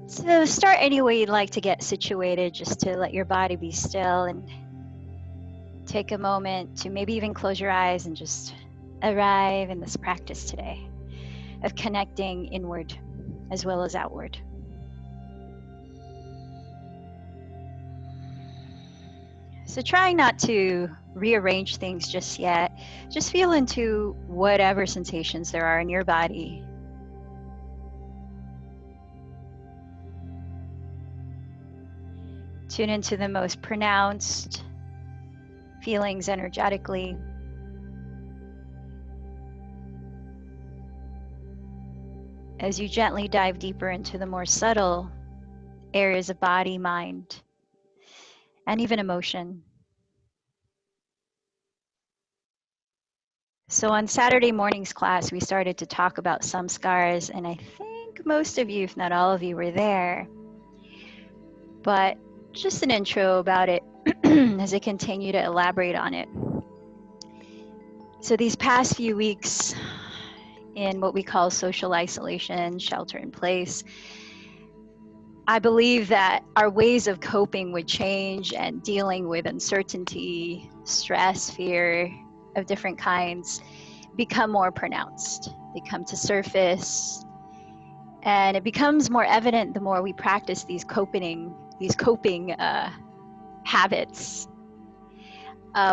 So start any way you'd like to get situated, just to let your body be still, and take a moment to maybe even close your eyes and just arrive in this practice today of connecting inward as well as outward. So try not to rearrange things just yet. Just feel into whatever sensations there are in your body. Tune into the most pronounced feelings energetically. As you gently dive deeper into the more subtle areas of body, mind, and even emotion. So on Saturday morning's class, we started to talk about samskaras, and I think most of you, if not all of you, were there. But just an intro about it as I continue to elaborate on it. So these past few weeks in what we call social isolation, shelter in place, I believe that our ways of coping with change and dealing with uncertainty, stress, fear of different kinds become more pronounced. They come to surface, and it becomes more evident the more we practice these coping habits.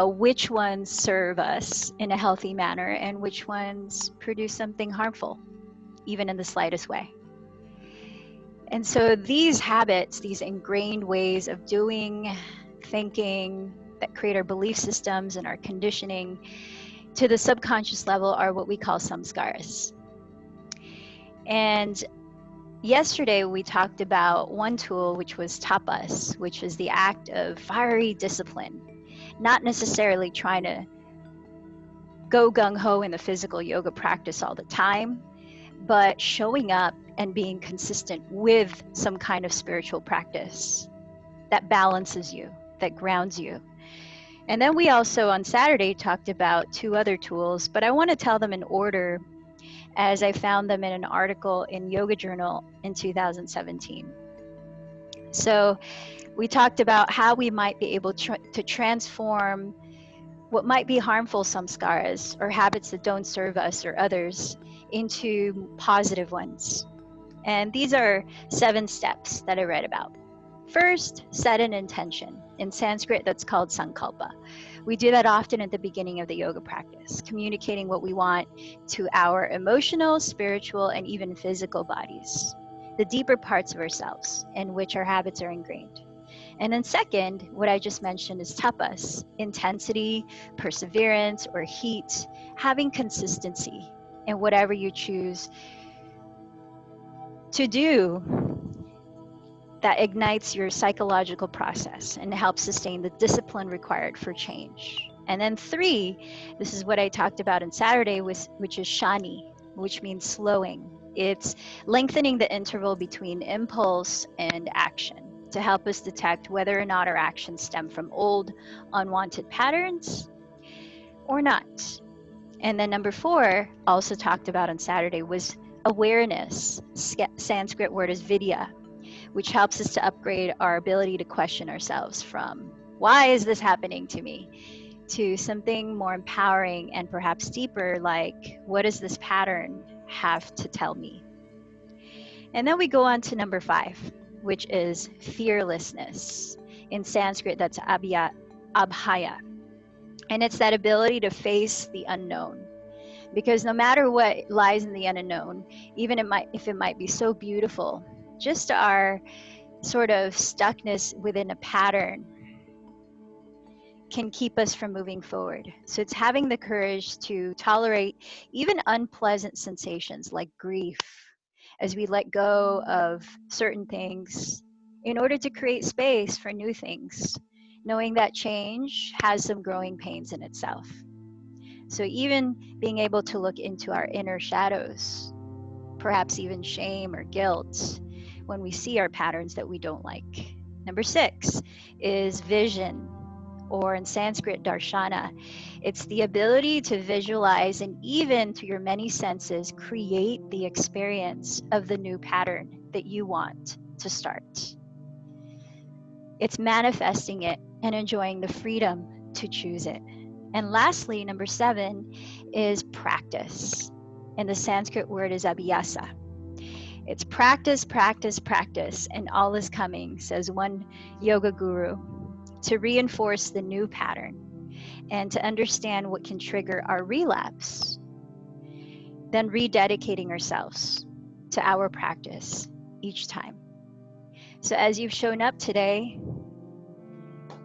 Which ones serve us in a healthy manner and which ones produce something harmful, even in the slightest way. And so these habits, these ingrained ways of doing, thinking, that create our belief systems and our conditioning to the subconscious level are what we call samskaras. And yesterday we talked about one tool, which was tapas, which is the act of fiery discipline, not necessarily trying to go gung-ho in the physical yoga practice all the time, but showing up and being consistent with some kind of spiritual practice that balances you, that grounds you. And then we also on Saturday talked about two other tools, but I want to tell them in order as I found them in an article in Yoga Journal in 2017. So we talked about how we might be able to transform what might be harmful samskaras or habits that don't serve us or others into positive ones. And these are 7 steps that I read about. First, set an intention. In Sanskrit, that's called sankalpa. We do that often at the beginning of the yoga practice, communicating what we want to our emotional, spiritual, and even physical bodies, the deeper parts of ourselves in which our habits are ingrained. And then second, what I just mentioned is tapas, intensity, perseverance, or heat, having consistency in whatever you choose to do that ignites your psychological process and helps sustain the discipline required for change. And then 3, this is what I talked about on Saturday, which is shani, which means slowing. It's lengthening the interval between impulse and action to help us detect whether or not our actions stem from old, unwanted patterns or not. And then number 4, also talked about on Saturday, was awareness. Sanskrit word is vidya, which helps us to upgrade our ability to question ourselves from, why is this happening to me, to something more empowering and perhaps deeper, like, what does this pattern have to tell me? And then we go on to number 5, which is fearlessness. In Sanskrit, that's abhaya. And it's that ability to face the unknown. Because no matter what lies in the unknown, even if it might be so beautiful, just our sort of stuckness within a pattern can keep us from moving forward. So it's having the courage to tolerate even unpleasant sensations like grief as we let go of certain things in order to create space for new things, knowing that change has some growing pains in itself. So even being able to look into our inner shadows, perhaps even shame or guilt, when we see our patterns that we don't like. Number 6 is vision, or in Sanskrit, darshana. It's the ability to visualize and even through your many senses create the experience of the new pattern that you want to start. It's manifesting it and enjoying the freedom to choose it. And lastly, number 7 is practice. And the Sanskrit word is abhyasa. It's practice, practice, practice, and all is coming, says one yoga guru, to reinforce the new pattern and to understand what can trigger our relapse, then rededicating ourselves to our practice each time. So as you've shown up today,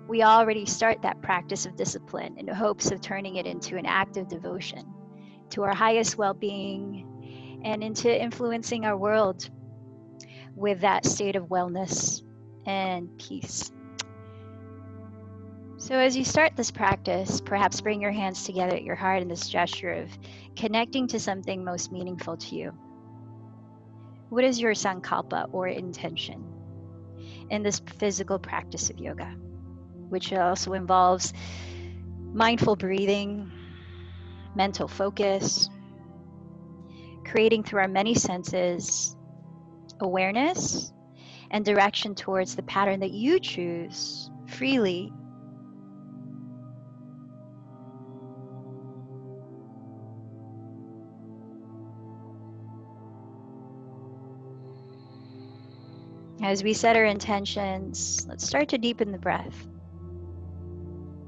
we already start that practice of discipline in the hopes of turning it into an act of devotion to our highest well-being and into influencing our world with that state of wellness and peace. So as you start this practice, perhaps bring your hands together at your heart in this gesture of connecting to something most meaningful to you. What is your sankalpa or intention in this physical practice of yoga, which also involves mindful breathing, mental focus, creating through our many senses awareness and direction towards the pattern that you choose freely. As we set our intentions, let's start to deepen the breath,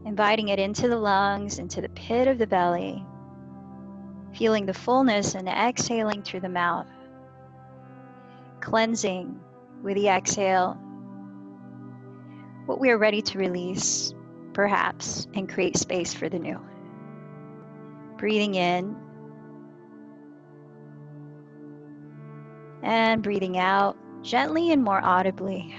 inviting it into the lungs, into the pit of the belly, feeling the fullness and exhaling through the mouth, cleansing with the exhale what we are ready to release, perhaps, and create space for the new. Breathing in and breathing out gently and more audibly.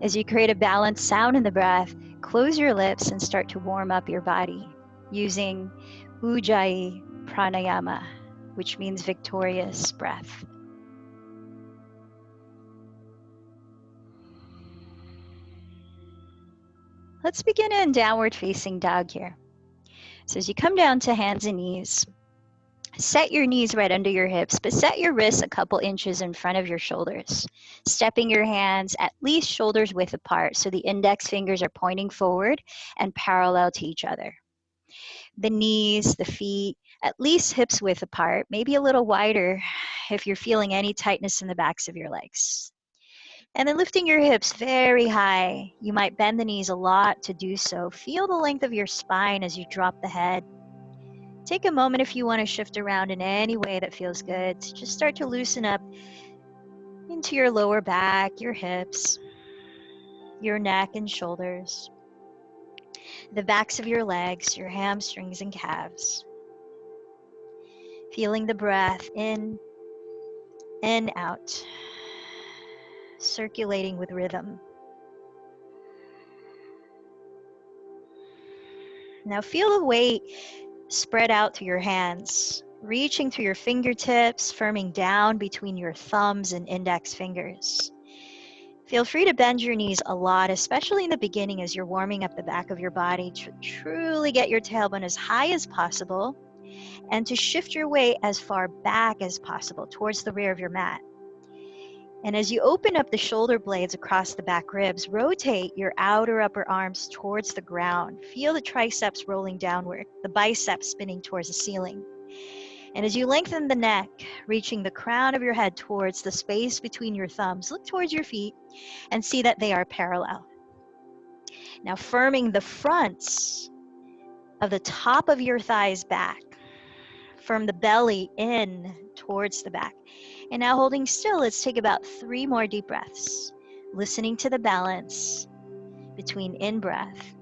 As you create a balanced sound in the breath, close your lips and start to warm up your body using Ujjayi Pranayama, which means victorious breath. Let's begin in downward facing dog here. So as you come down to hands and knees, set your knees right under your hips, but set your wrists a couple inches in front of your shoulders, stepping your hands at least shoulders width apart so the index fingers are pointing forward and parallel to each other. The knees, the feet, at least hips width apart, maybe a little wider if you're feeling any tightness in the backs of your legs. And then lifting your hips very high. You might bend the knees a lot to do so. Feel the length of your spine as you drop the head. Take a moment if you want to shift around in any way that feels good. Just start to loosen up into your lower back, your hips, your neck and shoulders, the backs of your legs, your hamstrings and calves. Feeling the breath in and out, circulating with rhythm. Now feel the weight spread out through your hands, reaching through your fingertips, firming down between your thumbs and index fingers. Feel free to bend your knees a lot, especially in the beginning as you're warming up the back of your body. Truly get your tailbone as high as possible and to shift your weight as far back as possible towards the rear of your mat. And as you open up the shoulder blades across the back ribs, rotate your outer upper arms towards the ground. Feel the triceps rolling downward, the biceps spinning towards the ceiling. And as you lengthen the neck, reaching the crown of your head towards the space between your thumbs, look towards your feet and see that they are parallel. Now firming the fronts of the top of your thighs back. Firm the belly in towards the back. And now holding still, let's take about 3 more deep breaths, listening to the balance between in-breath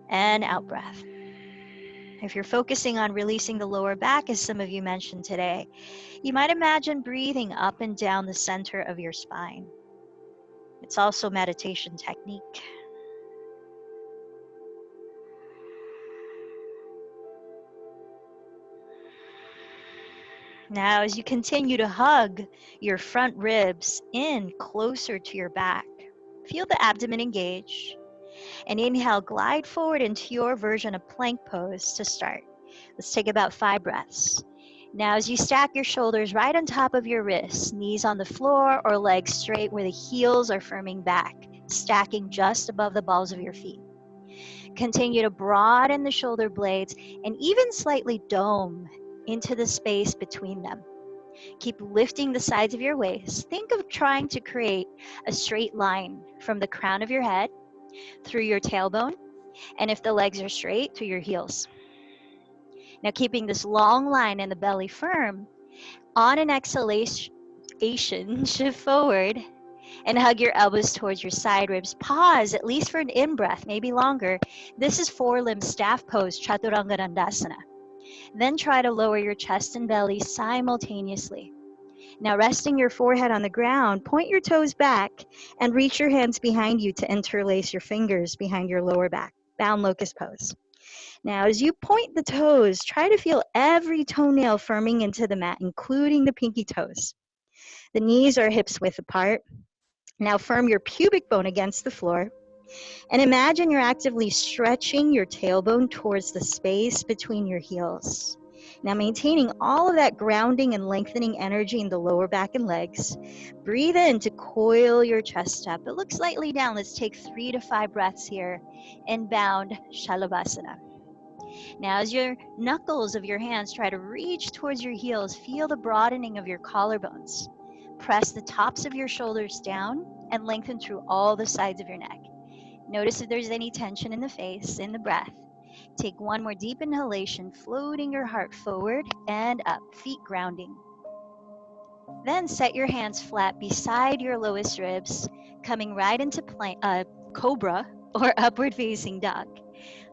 and out-breath. If you're focusing on releasing the lower back, as some of you mentioned today, you might imagine breathing up and down the center of your spine. It's also a meditation technique. Now, as you continue to hug your front ribs in closer to your back, feel the abdomen engage. And inhale, glide forward into your version of plank pose to start. Let's take about 5 breaths. Now, as you stack your shoulders right on top of your wrists, knees on the floor or legs straight where the heels are firming back, stacking just above the balls of your feet. Continue to broaden the shoulder blades and even slightly dome into the space between them. Keep lifting the sides of your waist. Think of trying to create a straight line from the crown of your head through your tailbone, and if the legs are straight, to your heels. Now, keeping this long line and the belly firm, on an exhalation, shift forward and hug your elbows towards your side ribs. Pause, at least for an in-breath, maybe longer. This is four-limb staff pose, Chaturanga Dandasana. Then try to lower your chest and belly simultaneously. Now, resting your forehead on the ground, point your toes back and reach your hands behind you to interlace your fingers behind your lower back. Bound locust pose. Now, as you point the toes, try to feel every toenail firming into the mat, including the pinky toes. The knees are hips width apart. Now, firm your pubic bone against the floor. And imagine you're actively stretching your tailbone towards the space between your heels. Now, maintaining all of that grounding and lengthening energy in the lower back and legs. Breathe in to coil your chest up. But look slightly down. Let's take 3 to 5 breaths here in bound Shalabhasana. Now, as your knuckles of your hands try to reach towards your heels, feel the broadening of your collarbones. Press the tops of your shoulders down and lengthen through all the sides of your neck. Notice if there's any tension in the face, in the breath. Take one more deep inhalation, floating your heart forward and up, feet grounding. Then set your hands flat beside your lowest ribs, coming right into cobra or upward facing dog.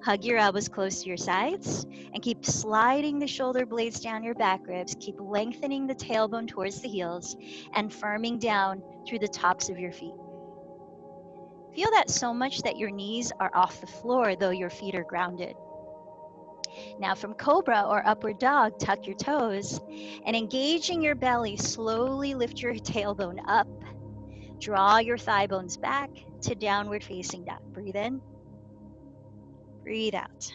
Hug your elbows close to your sides and keep sliding the shoulder blades down your back ribs. Keep lengthening the tailbone towards the heels and firming down through the tops of your feet. Feel that so much that your knees are off the floor, though your feet are grounded. Now, from cobra or upward dog, tuck your toes and engaging your belly, slowly lift your tailbone up. Draw your thigh bones back to downward facing dog. Breathe in. Breathe out.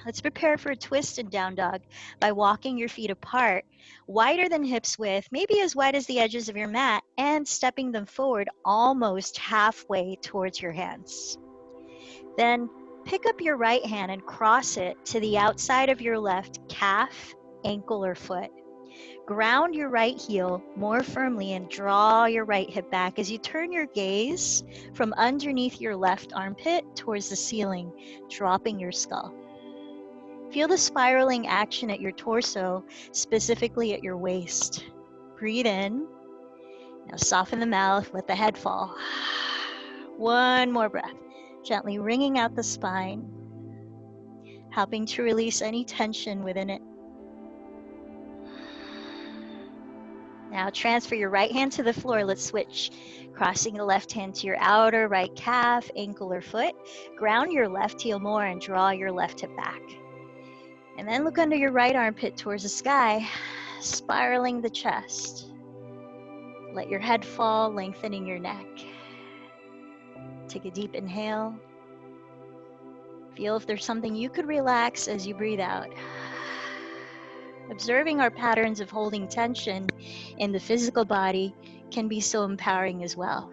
Let's prepare for a twist in down dog by walking your feet apart, wider than hips width, maybe as wide as the edges of your mat, and stepping them forward almost halfway towards your hands. Then pick up your right hand and cross it to the outside of your left calf, ankle, or foot. Ground your right heel more firmly and draw your right hip back as you turn your gaze from underneath your left armpit towards the ceiling, dropping your skull. Feel the spiraling action at your torso, specifically at your waist. Breathe in. Now soften the mouth, let the head fall. One more breath, gently wringing out the spine, helping to release any tension within it. Now transfer your right hand to the floor. Let's switch. Crossing the left hand to your outer right calf, ankle, or foot. Ground your left heel more and draw your left hip back. And then look under your right armpit towards the sky, spiraling the chest. Let your head fall, lengthening your neck. Take a deep inhale. Feel if there's something you could relax as you breathe out. Observing our patterns of holding tension in the physical body can be so empowering as well.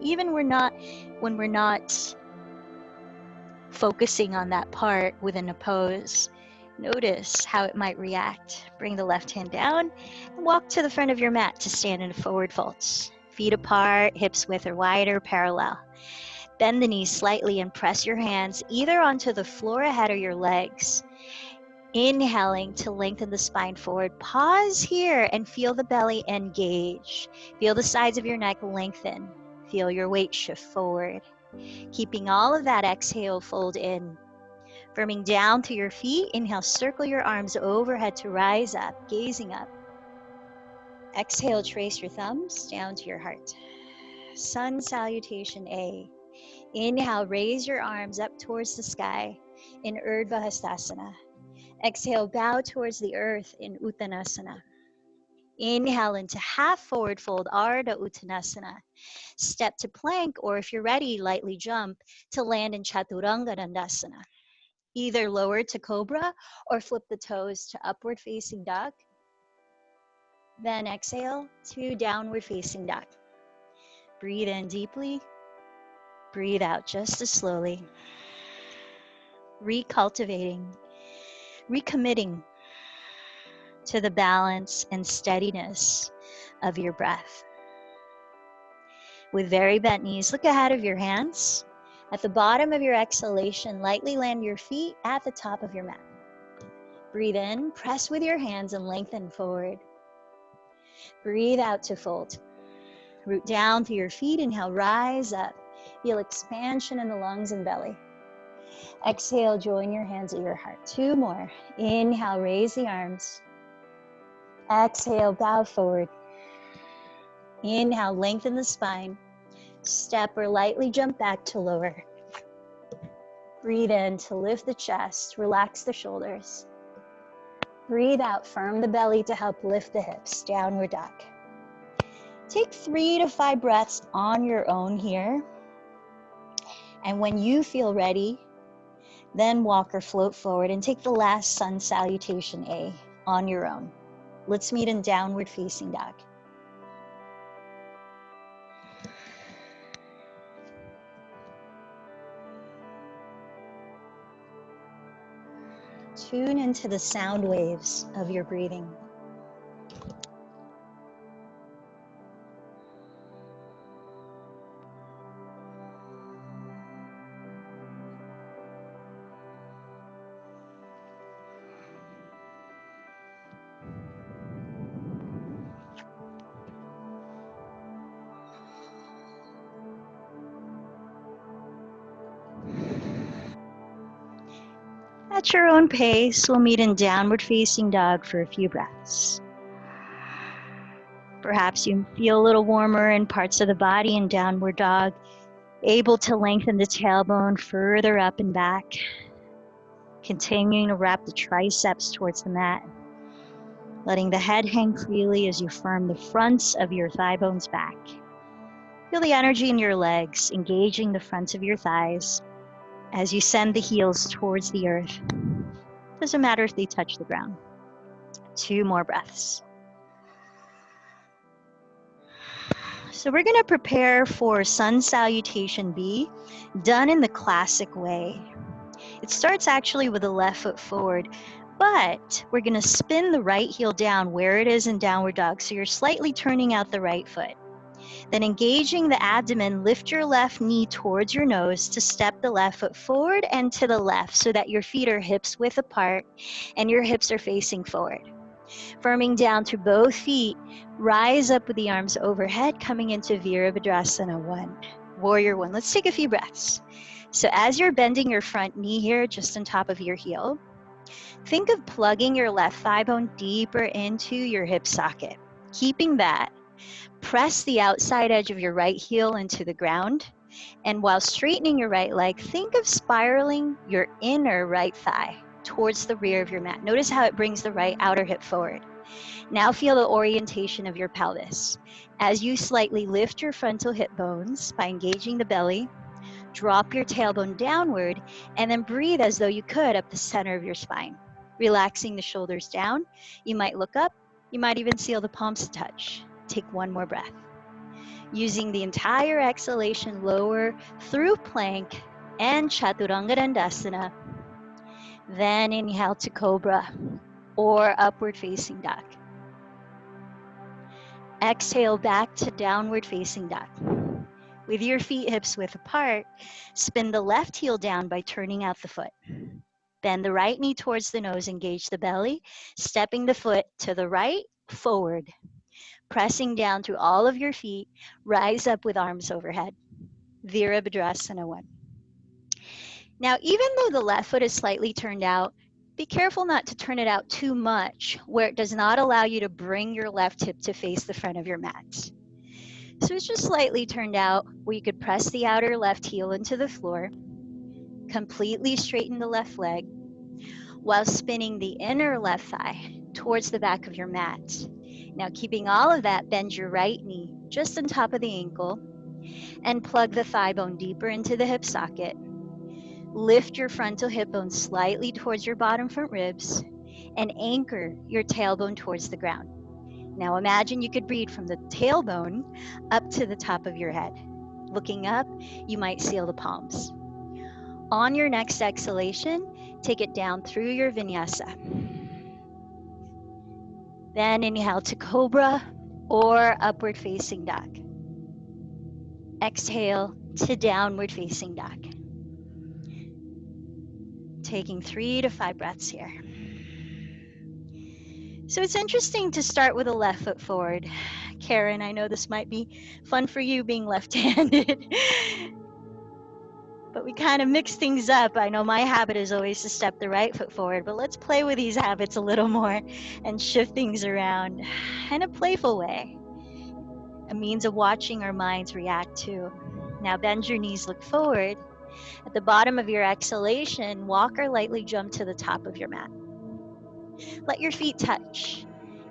Even when we're not focusing on that part within a pose, notice how it might react. Bring the left hand down and walk to the front of your mat to stand in a forward fold. Feet apart, hips width or wider, parallel. Bend the knees slightly and press your hands either onto the floor ahead or your legs. Inhaling to lengthen the spine forward. Pause here and feel the belly engage. Feel the sides of your neck lengthen. Feel your weight shift forward. Keeping all of that exhale, fold in. Firming down to your feet, inhale, circle your arms overhead to rise up, gazing up. Exhale, trace your thumbs down to your heart. Sun salutation A. Inhale, raise your arms up towards the sky in Urdhva Hastasana. Exhale, bow towards the earth in Uttanasana. Inhale into half forward fold, Ardha Uttanasana. Step to plank, or if you're ready, lightly jump to land in Chaturanga Dandasana. Either lower to cobra or flip the toes to upward facing dog. Then exhale to downward facing dog. Breathe in deeply. Breathe out just as slowly. Recultivating, recommitting to the balance and steadiness of your breath. With very bent knees, look ahead of your hands. At the bottom of your exhalation, lightly land your feet at the top of your mat. Breathe in, press with your hands and lengthen forward. Breathe out to fold. Root down through your feet, inhale, rise up. Feel expansion in the lungs and belly. Exhale, join your hands at your heart. 2 more. Inhale, raise the arms. Exhale, bow forward. Inhale, lengthen the spine. Step or lightly jump back to lower. Breathe in to lift the chest, relax the shoulders. Breathe out, firm the belly to help lift the hips, downward dog. Take 3 to 5 breaths on your own here. And when you feel ready, then walk or float forward and take the last sun salutation A on your own. Let's meet in downward facing dog. Tune into the sound waves of your breathing. At your own pace, we'll meet in downward facing dog for a few breaths. Perhaps you feel a little warmer in parts of the body in downward dog, able to lengthen the tailbone further up and back, continuing to wrap the triceps towards the mat, letting the head hang freely as you firm the fronts of your thigh bones back. Feel the energy in your legs, engaging the fronts of your thighs as you send the heels towards the earth. Doesn't matter if they touch the ground. 2 more breaths. So we're going to prepare for sun salutation B, done in the classic way. It starts actually with the left foot forward, but we're going to spin the right heel down where it is in downward dog, so you're slightly turning out the right foot. Then engaging the abdomen, lift your left knee towards your nose to step the left foot forward and to the left so that your feet are hips width apart and your hips are facing forward. Firming down through both feet, rise up with the arms overhead, coming into Virabhadrasana 1, Warrior 1. Let's take a few breaths. So as you're bending your front knee here, just on top of your heel, think of plugging your left thigh bone deeper into your hip socket. Keeping that, press the outside edge of your right heel into the ground. And while straightening your right leg, think of spiraling your inner right thigh towards the rear of your mat. Notice how it brings the right outer hip forward. Now feel the orientation of your pelvis. As you slightly lift your frontal hip bones by engaging the belly, drop your tailbone downward, and then breathe as though you could up the center of your spine. Relaxing the shoulders down, you might look up, you might even feel the palms touch. Take 1 more breath. Using the entire exhalation, lower through plank and Chaturanga Dandasana. Then inhale to cobra or upward facing dog. Exhale back to downward facing dog. With your feet hips width apart, spin the left heel down by turning out the foot. Bend the right knee towards the nose, engage the belly, stepping the foot to the right, forward. Pressing down through all of your feet, rise up with arms overhead. Virabhadrasana 1. Now, even though the left foot is slightly turned out, be careful not to turn it out too much where it does not allow you to bring your left hip to face the front of your mat. So it's just slightly turned out where you could press the outer left heel into the floor, completely straighten the left leg. while spinning the inner left thigh towards the back of your mat. Now, keeping all of that, bend your right knee just on top of the ankle and plug the thigh bone deeper into the hip socket. Lift your frontal hip bone slightly towards your bottom front ribs and anchor your tailbone towards the ground. Now imagine you could breathe from the tailbone up to the top of your head. Looking up, you might seal the palms. On your next exhalation, take it down through your vinyasa. Then inhale to cobra or upward facing dog. Exhale to downward facing dog. Taking 3 to 5 breaths here. So it's interesting to start with a left foot forward. Karen, I know this might be fun for you being left-handed, but we kind of mix things up. I know my habit is always to step the right foot forward, but let's play with these habits a little more and shift things around in a playful way. A means of watching our minds react to. Now bend your knees, look forward. At the bottom of your exhalation, walk or lightly jump to the top of your mat. Let your feet touch.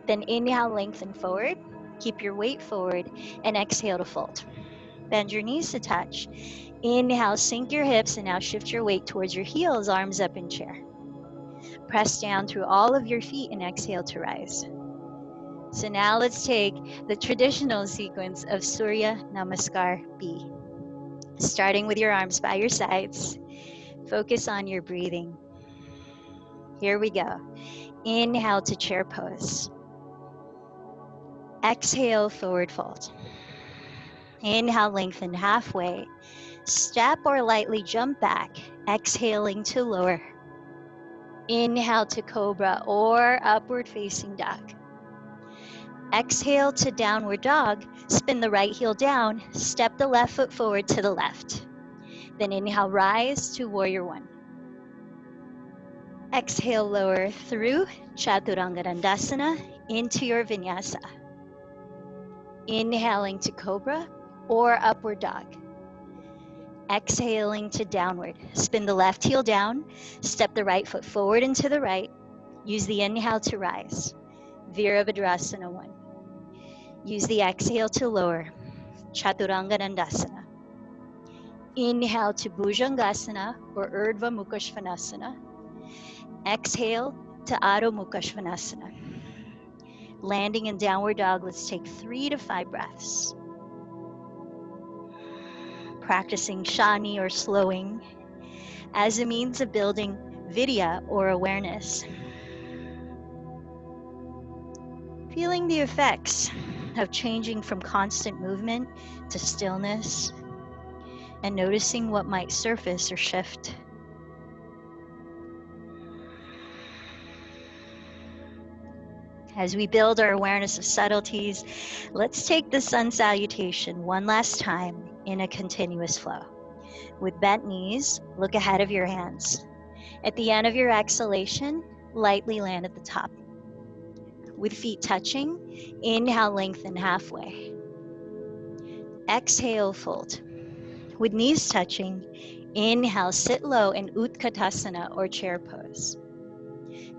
Then inhale, lengthen forward. Keep your weight forward and exhale to fold. Bend your knees to touch. Inhale, sink your hips and now shift your weight towards your heels, arms up in chair. Press down through all of your feet and exhale to rise. So now let's take the traditional sequence of Surya Namaskar B. Starting with your arms by your sides. Focus on your breathing. Here we go. Inhale to chair pose. Exhale, forward fold. Inhale, lengthen halfway. Step or lightly jump back, exhaling to lower. Inhale to cobra or upward facing dog. Exhale to downward dog. Spin the right heel down. Step the left foot forward to the left. Then inhale, rise to warrior one. Exhale, lower through Chaturanga Dandasana into your vinyasa. Inhaling to cobra or upward dog. Exhaling to downward. Spin the left heel down. Step the right foot forward and to the right. Use the inhale to rise. Virabhadrasana 1. Use the exhale to lower. Chaturanga Dandasana. Inhale to Bhujangasana or Urdhva Mukha Svanasana. Exhale to Adho Mukha Svanasana. Landing in downward dog, let's take 3 to 5 breaths. Practicing shani or slowing as a means of building vidya or awareness. Feeling the effects of changing from constant movement to stillness and noticing what might surface or shift. As we build our awareness of subtleties, let's take the sun salutation one last time in a continuous flow. With bent knees, look ahead of your hands. At the end of your exhalation, lightly land at the top. With feet touching, inhale, lengthen halfway. Exhale, fold. With knees touching, inhale, sit low in Utkatasana or chair pose.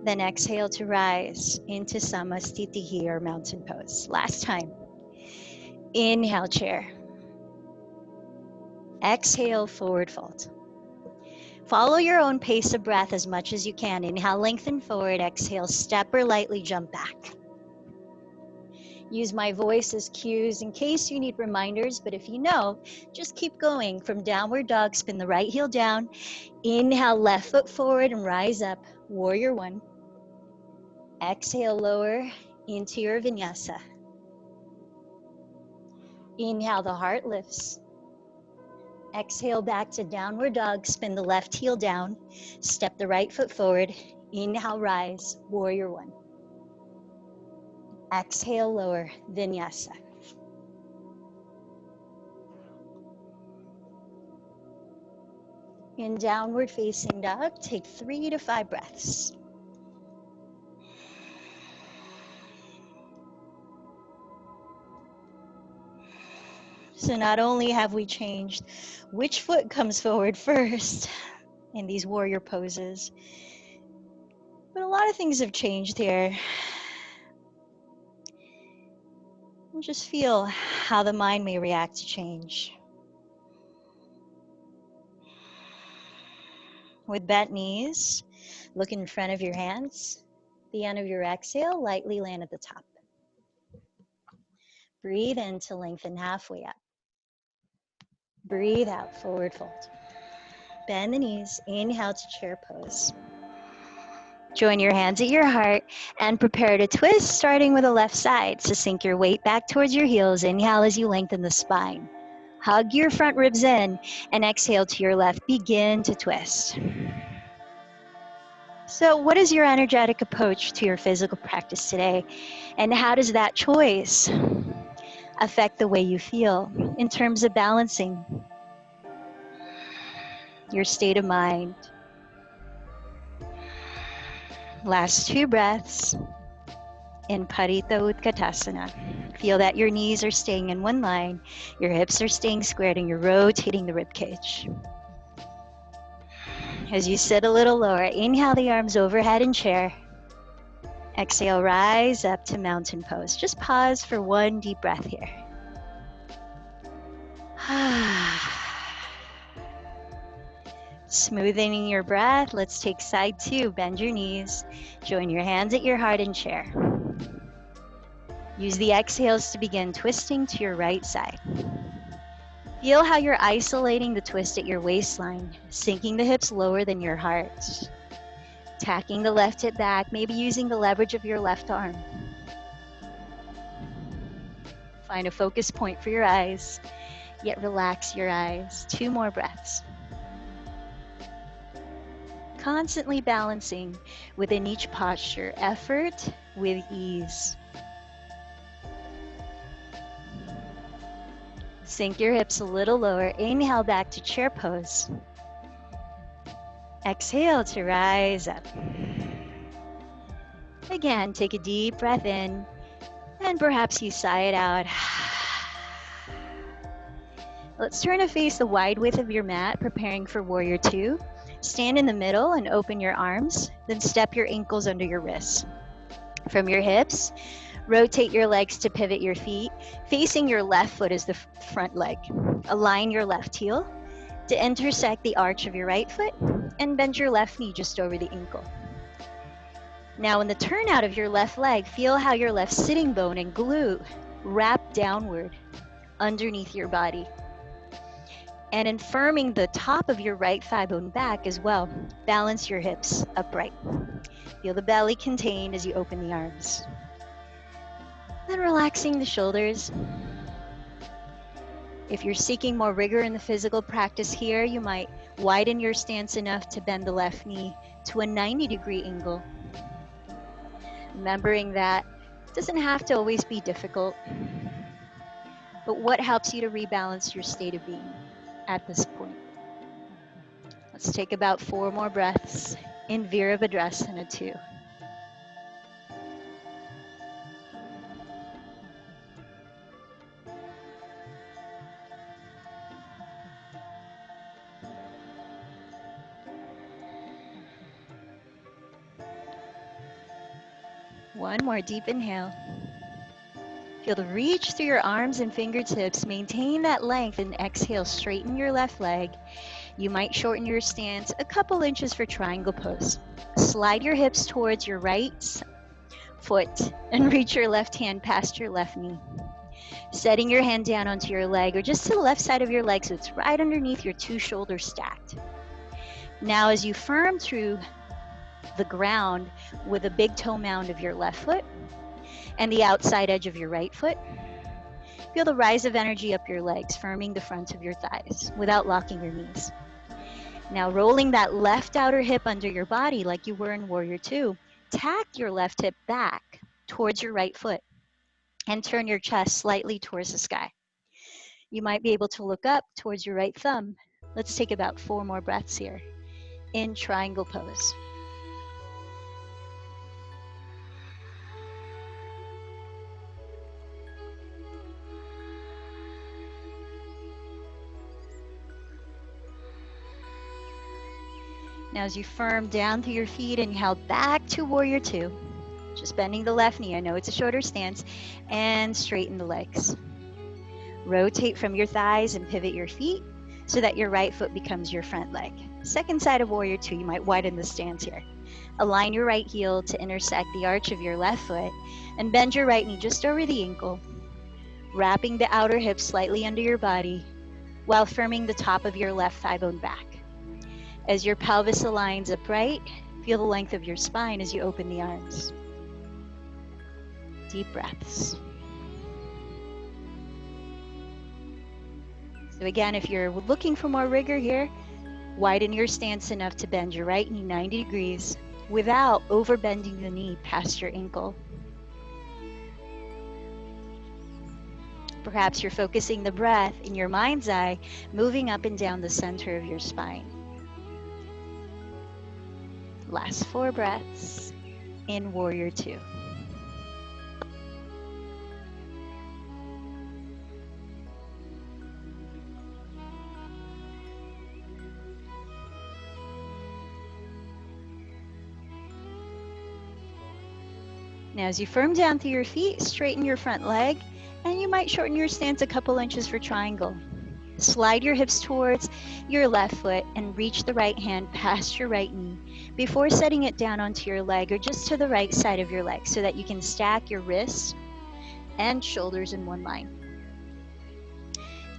Then exhale to rise into Samastitihi or mountain pose. Last time. Inhale, chair. Exhale, forward fold. Follow your own pace of breath as much as you can. Inhale, lengthen forward. Exhale, step or lightly jump back. Use my voice as cues in case you need reminders, but if you know, just keep going. From downward dog, spin the right heel down. Inhale, left foot forward and rise up. Warrior one. Exhale, lower into your vinyasa. Inhale, the heart lifts. Exhale, back to downward dog. Spin the left heel down. Step the right foot forward. Inhale, rise, warrior one. Exhale, lower, vinyasa. In downward facing dog, take 3 to 5 breaths. So not only have we changed which foot comes forward first in these warrior poses, But a lot of things have changed here. And just feel how the mind may react to change. With bent knees, look in front of your hands. The end of your exhale, lightly land at the top. Breathe in to lengthen halfway up. Breathe out, forward fold. Bend the knees, inhale to chair pose. Join your hands at your heart and prepare to twist, starting with the left side. So sink your weight back towards your heels. Inhale as you lengthen the spine. Hug your front ribs in and exhale to your left. Begin to twist. So what is your energetic approach to your physical practice today? And how does that choice affect the way you feel in terms of balancing your state of mind? Last 2 breaths in Parita Utkatasana. Feel that your knees are staying in one line, your hips are staying squared, and you're rotating the rib cage. As you sit a little lower, inhale the arms overhead in chair. Exhale, rise up to mountain pose. Just pause for 1 deep breath here. Smoothing your breath, let's take side 2. Bend your knees. Join your hands at your heart in chair. Use the exhales to begin twisting to your right side. Feel how you're isolating the twist at your waistline, sinking the hips lower than your heart. Tacking the left hip back, maybe using the leverage of your left arm. Find a focus point for your eyes, yet relax your eyes. 2 more breaths. Constantly balancing within each posture, effort with ease. Sink your hips a little lower. Inhale back to chair pose. Exhale to rise up. Again, take a deep breath in, and perhaps you sigh it out. Let's turn to face the wide width of your mat, preparing for Warrior 2. Stand in the middle and open your arms, then step your ankles under your wrists. From your hips, rotate your legs to pivot your feet, facing your left foot as the front leg. Align your left heel to intersect the arch of your right foot, and bend your left knee just over the ankle. Now in the turnout of your left leg, feel how your left sitting bone and glute wrap downward underneath your body. And in firming the top of your right thigh bone back as well, balance your hips upright. Feel the belly contained as you open the arms. Then relaxing the shoulders. If you're seeking more rigor in the physical practice here, you might widen your stance enough to bend the left knee to a 90-degree angle. Remembering that it doesn't have to always be difficult, but what helps you to rebalance your state of being at this point? Let's take about 4 more breaths in Virabhadrasana 2. One more deep inhale. Feel the reach through your arms and fingertips. Maintain that length and exhale. Straighten your left leg. You might shorten your stance a couple inches for triangle pose. Slide your hips towards your right foot and reach your left hand past your left knee. Setting your hand down onto your leg or just to the left side of your leg so it's right underneath your 2 shoulders stacked. Now as you firm through the ground with a big toe mound of your left foot and the outside edge of your right foot, feel the rise of energy up your legs, firming the front of your thighs without locking your knees. Now rolling that left outer hip under your body like you were in Warrior 2, tack your left hip back towards your right foot and turn your chest slightly towards the sky. You might be able to look up towards your right thumb. Let's take about 4 more breaths here in triangle pose. Now as you firm down through your feet, inhale back to warrior two. Just bending the left knee. I know it's a shorter stance. And straighten the legs. Rotate from your thighs and pivot your feet so that your right foot becomes your front leg. Second side of warrior two, you might widen the stance here. Align your right heel to intersect the arch of your left foot and bend your right knee just over the ankle, wrapping the outer hip slightly under your body while firming the top of your left thigh bone back. As your pelvis aligns upright, feel the length of your spine as you open the arms. Deep breaths. So again, if you're looking for more rigor here, widen your stance enough to bend your right knee 90 degrees without overbending the knee past your ankle. Perhaps you're focusing the breath in your mind's eye, moving up and down the center of your spine. Last 4 breaths in warrior two. Now as you firm down through your feet, straighten your front leg, and you might shorten your stance a couple inches for triangle. Slide your hips towards your left foot and reach the right hand past your right knee before setting it down onto your leg or just to the right side of your leg so that you can stack your wrists and shoulders in one line.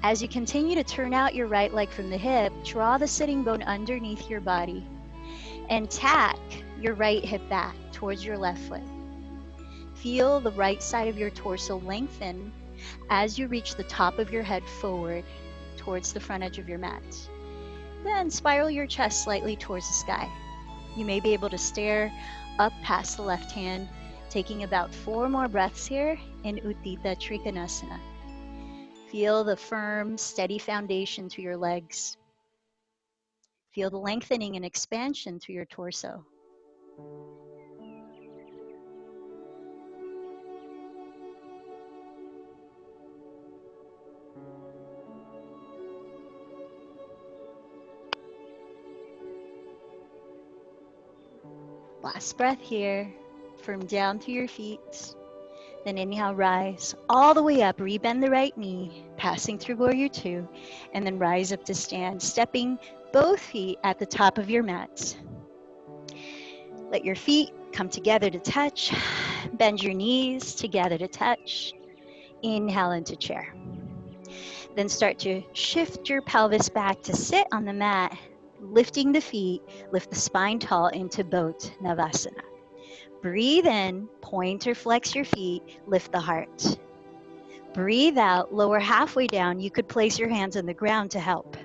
As you continue to turn out your right leg from the hip, draw the sitting bone underneath your body and tack your right hip back towards your left foot. Feel the right side of your torso lengthen as you reach the top of your head forward towards the front edge of your mat. Then spiral your chest slightly towards the sky. You may be able to stare up past the left hand, taking about 4 more breaths here in Utthita Trikonasana. Feel the firm, steady foundation to your legs. Feel the lengthening and expansion through your torso. Last breath here. Firm down through your feet. Then inhale, rise all the way up. Rebend the right knee, passing through warrior two, and then rise up to stand, stepping both feet at the top of your mat. Let your feet come together to touch. Bend your knees together to touch. Inhale into chair. Then start to shift your pelvis back to sit on the mat, lifting the feet, lift the spine tall into Bodh Navasana. Breathe in, point or flex your feet, lift the heart. Breathe out, lower halfway down. You could place your hands on the ground to help.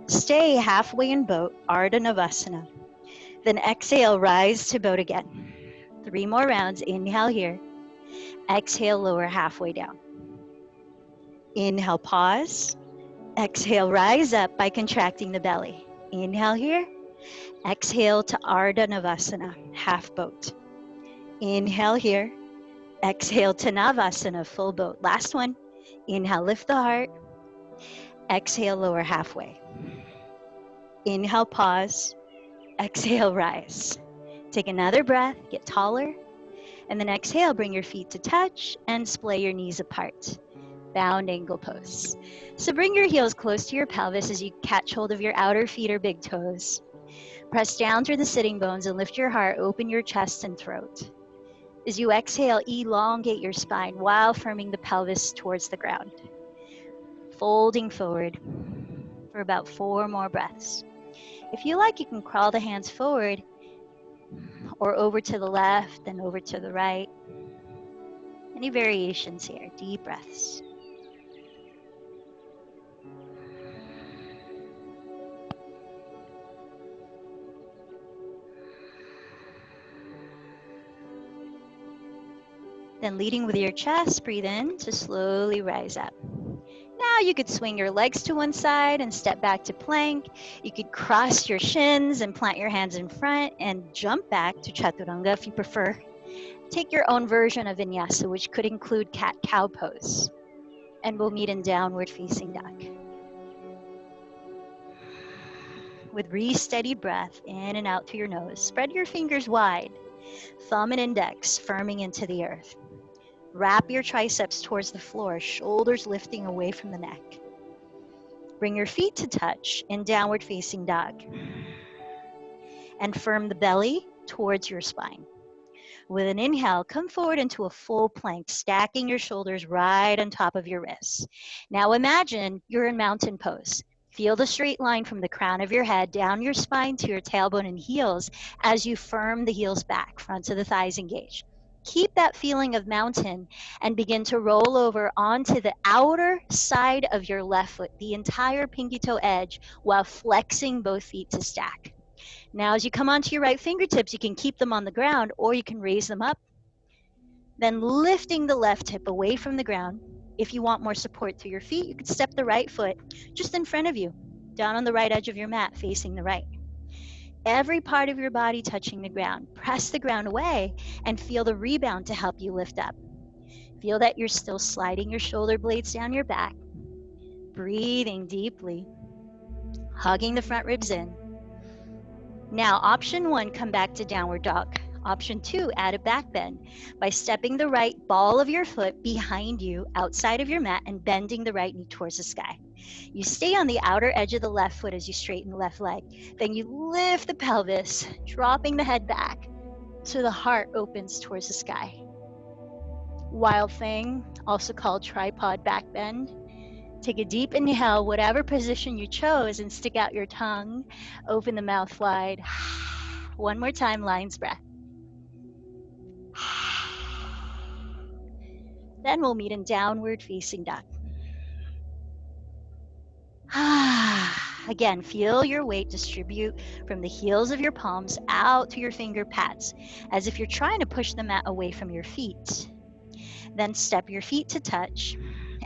Stay halfway in Bodh, Ardha Navasana. Then exhale, rise to Bodh again. 3 more rounds. Inhale here. Exhale, lower halfway down. Inhale, pause. Exhale, rise up by contracting the belly. Inhale here. Exhale to Ardha Navasana, half Bodh. Inhale here. Exhale to Navasana, full Bodh. Last one. Inhale, lift the heart. Exhale, lower halfway. Inhale, pause. Exhale, rise. Take another breath, get taller. And then exhale, bring your feet to touch and splay your knees apart. Bound angle pose. So bring your heels close to your pelvis as you catch hold of your outer feet or big toes. Press down through the sitting bones and lift your heart, open your chest and throat. As you exhale, elongate your spine while firming the pelvis towards the ground. Folding forward for about 4 more breaths. If you like, you can crawl the hands forward or over to the left and over to the right. Any variations here? Deep breaths. Then leading with your chest, breathe in to slowly rise up. Now you could swing your legs to one side and step back to plank. You could cross your shins and plant your hands in front and jump back to Chaturanga if you prefer. Take your own version of vinyasa, which could include cat-cow pose. And we'll meet in downward facing dog. with steady breath in and out through your nose. Spread your fingers wide, thumb and index firming into the earth. Wrap your triceps towards the floor, shoulders lifting away from the neck. Bring your feet to touch in downward facing dog. And firm the belly towards your spine. With an inhale, come forward into a full plank, stacking your shoulders right on top of your wrists. Now imagine you're in mountain pose. Feel the straight line from the crown of your head down your spine to your tailbone and heels as you firm the heels back, fronts of the thighs engaged. Keep that feeling of mountain and begin to roll over onto the outer side of your left foot, the entire pinky toe edge, while flexing both feet to stack. Now, as you come onto your right fingertips, you can keep them on the ground or you can raise them up. Then lifting the left hip away from the ground. If you want more support through your feet, you could step the right foot just in front of you, down on the right edge of your mat, facing the right. Every part of your body touching the ground. Press the ground away and feel the rebound to help you lift up. Feel that you're still sliding your shoulder blades down your back. Breathing deeply. Hugging the front ribs in. Now, option 1, come back to downward dog. Option 2, add a back bend by stepping the right ball of your foot behind you outside of your mat and bending the right knee towards the sky. You stay on the outer edge of the left foot as you straighten the left leg. Then you lift the pelvis, dropping the head back so the heart opens towards the sky. Wild thing, also called tripod back bend. Take a deep inhale, whatever position you chose, and stick out your tongue. Open the mouth wide. One more time, lion's breath. Then we'll meet in downward facing dog. Again, feel your weight distribute from the heels of your palms out to your finger pads, as if you're trying to push the mat away from your feet. Then step your feet to touch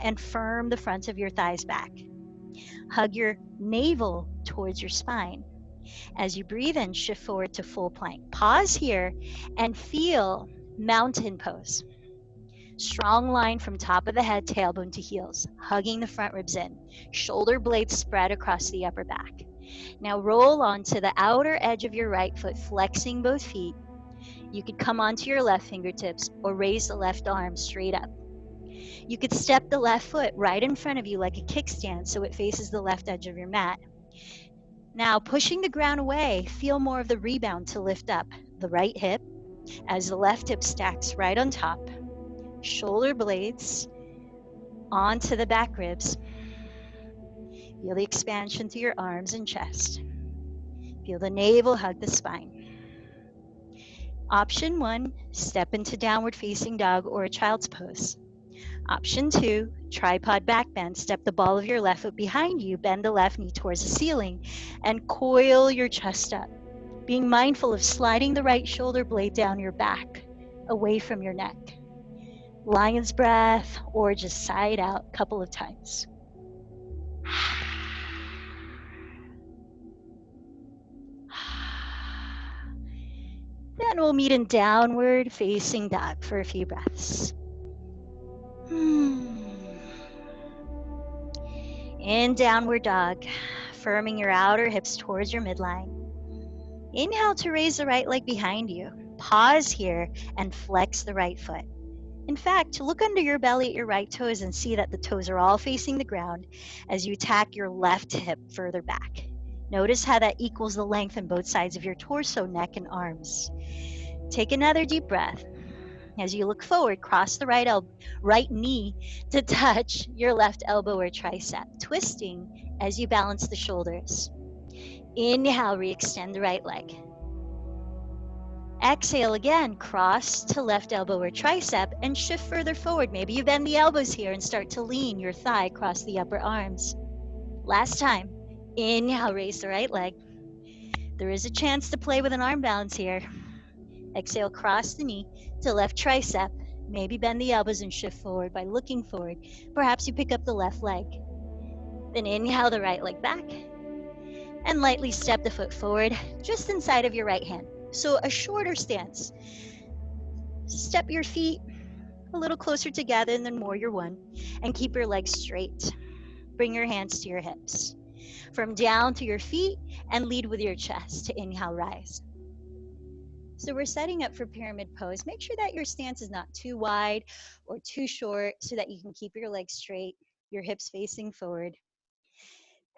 and firm the front of your thighs back. Hug your navel towards your spine. As you breathe in, shift forward to full plank. Pause here and feel mountain pose. Strong line from top of the head, tailbone to heels, hugging the front ribs in. Shoulder blades spread across the upper back. Now roll onto the outer edge of your right foot, flexing both feet. You could come onto your left fingertips or raise the left arm straight up. You could step the left foot right in front of you like a kickstand so it faces the left edge of your mat. Now, pushing the ground away, feel more of the rebound to lift up the right hip as the left hip stacks right on top. Shoulder blades onto the back ribs. Feel the expansion through your arms and chest. Feel the navel hug the spine. Option 1, step into downward facing dog or a child's pose. Option 2, tripod back bend. Step the ball of your left foot behind you, bend the left knee towards the ceiling, and coil your chest up, being mindful of sliding the right shoulder blade down your back, away from your neck. Lion's breath, or just sigh it out a couple of times. Then we'll meet in downward facing dog for a few breaths. In downward dog, firming your outer hips towards your midline. Inhale to raise the right leg behind you. Pause here and flex the right foot. In fact, look under your belly at your right toes and see that the toes are all facing the ground as you tack your left hip further back. Notice how that equals the length on both sides of your torso, neck, and arms. Take another deep breath. As you look forward, cross the right knee to touch your left elbow or tricep, twisting as you balance the shoulders. Inhale, re-extend the right leg. Exhale again, cross to left elbow or tricep and shift further forward. Maybe you bend the elbows here and start to lean your thigh across the upper arms. Last time, inhale, raise the right leg. There is a chance to play with an arm balance here. Exhale, cross the knee to left tricep. Maybe bend the elbows and shift forward by looking forward. Perhaps you pick up the left leg. Then inhale the right leg back and lightly step the foot forward just inside of your right hand. So a shorter stance. Step your feet a little closer together than warrior one and keep your legs straight. Bring your hands to your hips. Firm down to your feet and lead with your chest to inhale, rise. So we're setting up for pyramid pose. Make sure that your stance is not too wide or too short so that you can keep your legs straight, your hips facing forward,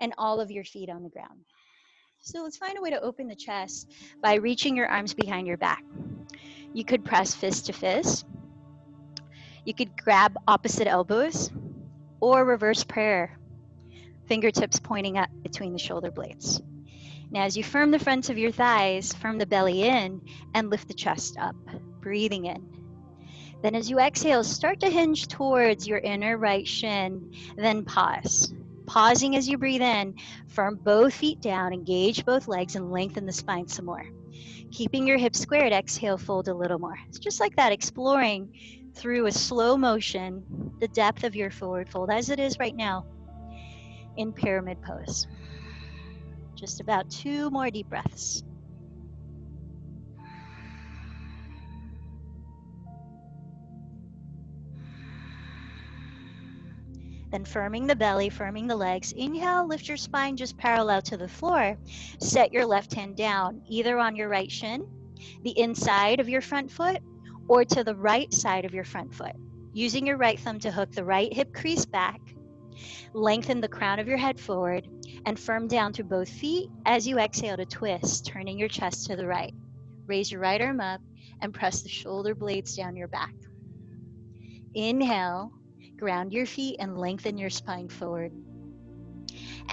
and all of your feet on the ground. So let's find a way to open the chest by reaching your arms behind your back. You could press fist to fist. You could grab opposite elbows or reverse prayer, fingertips pointing up between the shoulder blades. Now, as you firm the fronts of your thighs, firm the belly in and lift the chest up, breathing in. Then as you exhale, start to hinge towards your inner right shin, then pause. Pausing as you breathe in, firm both feet down, engage both legs, and lengthen the spine some more. Keeping your hips squared, exhale, fold a little more. It's just like that, exploring through a slow motion the depth of your forward fold as it is right now in pyramid pose. Just about 2 more deep breaths. Then firming the belly, firming the legs. Inhale, lift your spine just parallel to the floor. Set your left hand down, either on your right shin, the inside of your front foot, or to the right side of your front foot. Using your right thumb to hook the right hip crease back. Lengthen the crown of your head forward and firm down through both feet as you exhale to twist, turning your chest to the right. Raise your right arm up and press the shoulder blades down your back. Inhale, ground your feet and lengthen your spine forward.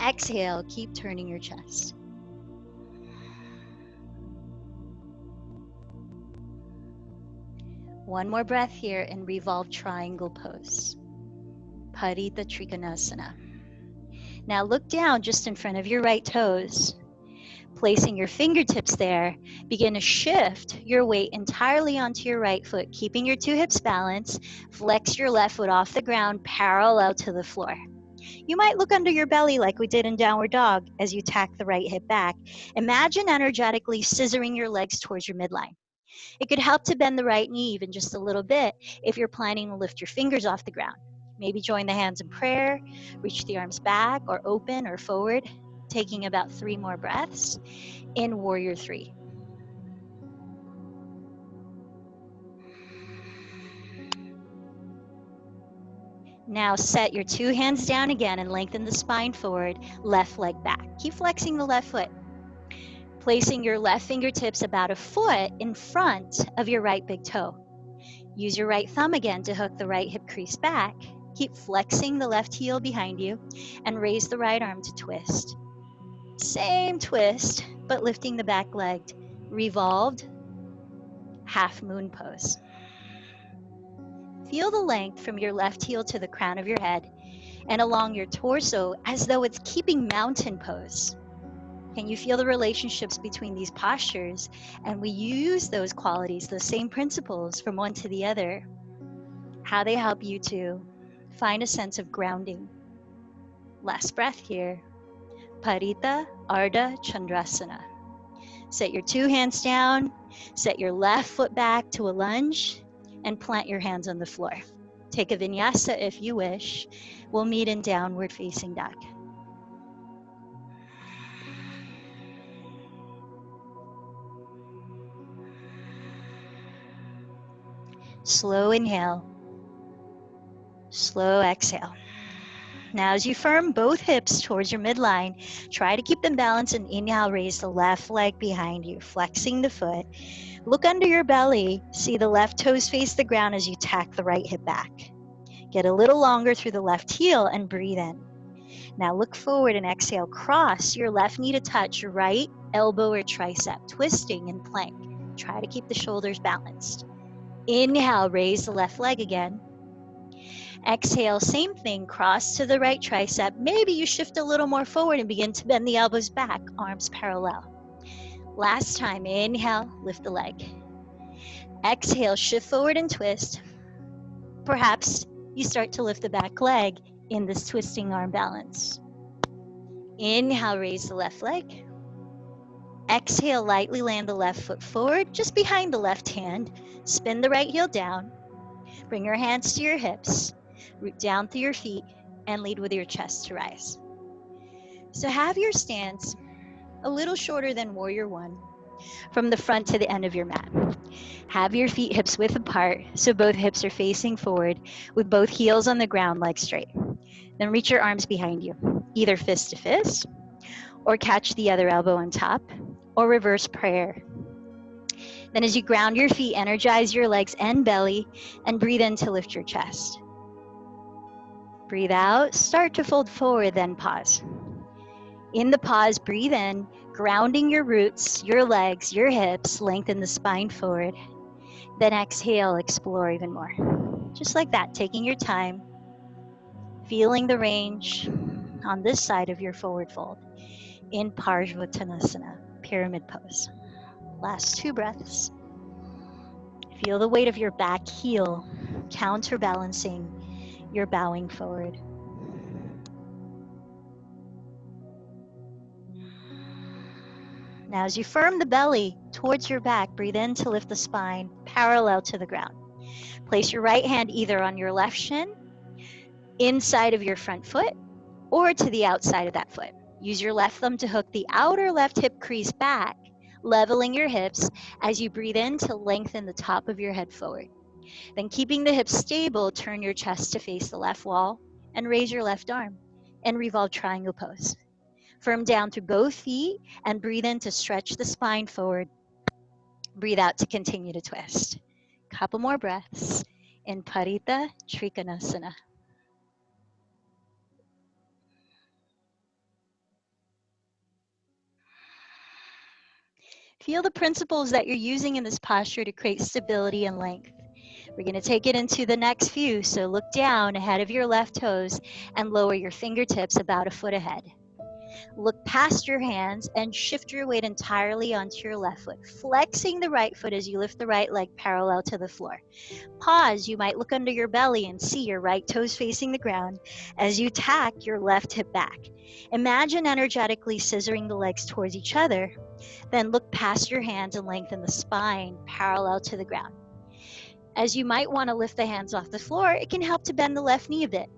Exhale, keep turning your chest. One more breath here in revolved triangle pose. Parita Trikonasana. Now look down just in front of your right toes. Placing your fingertips there, begin to shift your weight entirely onto your right foot, keeping your 2 hips balanced. Flex your left foot off the ground, parallel to the floor. You might look under your belly like we did in downward dog as you tack the right hip back. Imagine energetically scissoring your legs towards your midline. It could help to bend the right knee even just a little bit if you're planning to lift your fingers off the ground. Maybe join the hands in prayer, reach the arms back or open or forward, taking about 3 more breaths in Warrior 3. Now set your 2 hands down again and lengthen the spine forward, left leg back. Keep flexing the left foot. Placing your left fingertips about a foot in front of your right big toe. Use your right thumb again to hook the right hip crease back. Keep flexing the left heel behind you and raise the right arm to twist. Same twist, but lifting the back leg. Revolved half moon pose. Feel the length from your left heel to the crown of your head and along your torso as though it's keeping mountain pose. Can you feel the relationships between these postures? And we use those qualities, those same principles from one to the other, how they help you to find a sense of grounding. Last breath here. Parita Ardha Chandrasana. Set your 2 hands down, set your left foot back to a lunge, and plant your hands on the floor. Take a vinyasa if you wish. We'll meet in downward facing dog. Slow inhale, slow exhale. Now as you firm both hips towards your midline, try to keep them balanced and inhale, raise the left leg behind you, flexing the foot. Look under your belly, see the left toes face the ground as you tack the right hip back. Get a little longer through the left heel and breathe in. Now look forward and exhale, cross your left knee to touch your right elbow or tricep, twisting in plank. Try to keep the shoulders balanced. Inhale, raise the left leg again. Exhale, same thing, cross to the right tricep. Maybe you shift a little more forward and begin to bend the elbows back, arms parallel. Last time, inhale, lift the leg. Exhale, shift forward and twist. Perhaps you start to lift the back leg in this twisting arm balance. Inhale, raise the left leg. Exhale, lightly land the left foot forward, just behind the left hand. Spin the right heel down. Bring your hands to your hips. Root down through your feet and lead with your chest to rise. So have your stance a little shorter than Warrior One, from the front to the end of your mat. Have your feet hips width apart, so both hips are facing forward with both heels on the ground, legs straight. Then reach your arms behind you, either fist to fist, or catch the other elbow on top, or reverse prayer. Then as you ground your feet, energize your legs and belly, and breathe in to lift your chest. Breathe out, start to fold forward, then pause. In the pause, breathe in, grounding your roots, your legs, your hips, lengthen the spine forward. Then exhale, explore even more. Just like that, taking your time, feeling the range on this side of your forward fold in Parsvottanasana, pyramid pose. Last 2 breaths. Feel the weight of your back heel counterbalancing your bowing forward. Now, as you firm the belly towards your back, breathe in to lift the spine parallel to the ground. Place your right hand either on your left shin, inside of your front foot, or to the outside of that foot. Use your left thumb to hook the outer left hip crease back, leveling your hips as you breathe in to lengthen the top of your head forward. Then keeping the hips stable, turn your chest to face the left wall and raise your left arm and revolve triangle pose. Firm down through both feet and breathe in to stretch the spine forward. Breathe out to continue to twist. Couple more breaths in Parita Trikonasana. Feel the principles that you're using in this posture to create stability and length. We're going to take it into the next few, so look down ahead of your left toes and lower your fingertips about a foot ahead. Look past your hands and shift your weight entirely onto your left foot, flexing the right foot as you lift the right leg parallel to the floor. Pause, you might look under your belly and see your right toes facing the ground as you tack your left hip back. Imagine energetically scissoring the legs towards each other. Then look past your hands and lengthen the spine parallel to the ground. As you might want to lift the hands off the floor, it can help to bend the left knee a bit,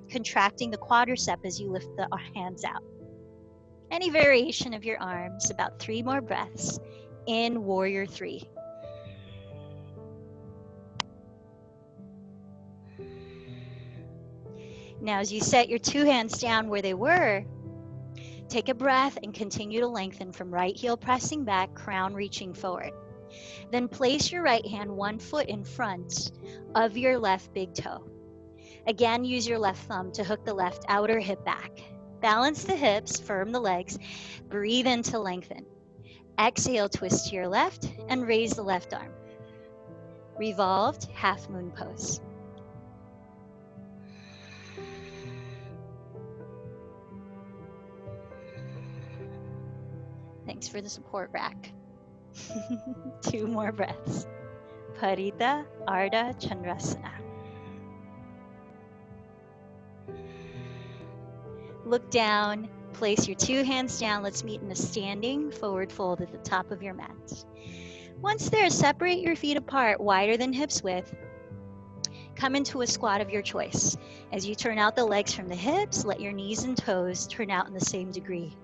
contracting the quadricep as you lift the hands out. Any variation of your arms, about 3 more breaths in Warrior 3. Now, as you set your 2 hands down where they were, take a breath and continue to lengthen from right heel pressing back, crown reaching forward. Then place your right hand 1 foot in front of your left big toe. Again, use your left thumb to hook the left outer hip back. Balance the hips, firm the legs, breathe in to lengthen. Exhale, twist to your left and raise the left arm. Revolved half moon pose. Thanks for the support, Rack. 2 more breaths. Parita Ardha Chandrasana. Look down, place your 2 hands down. Let's meet in a standing forward fold at the top of your mat. Once there, separate your feet apart, wider than hips width. Come into a squat of your choice. As you turn out the legs from the hips, let your knees and toes turn out in the same degree.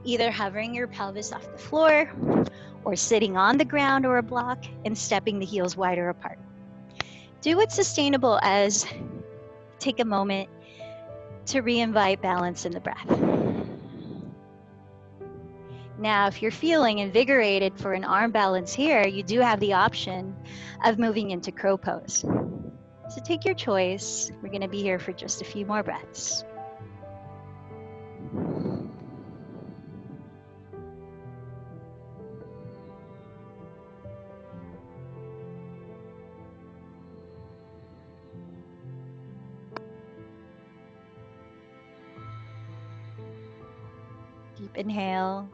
Either hovering your pelvis off the floor, or sitting on the ground or a block and stepping the heels wider apart. Do what's sustainable as take a moment to re-invite balance in the breath. Now, if you're feeling invigorated for an arm balance here, you do have the option of moving into crow pose. So take your choice. We're going to be here for just a few more breaths. Deep inhale.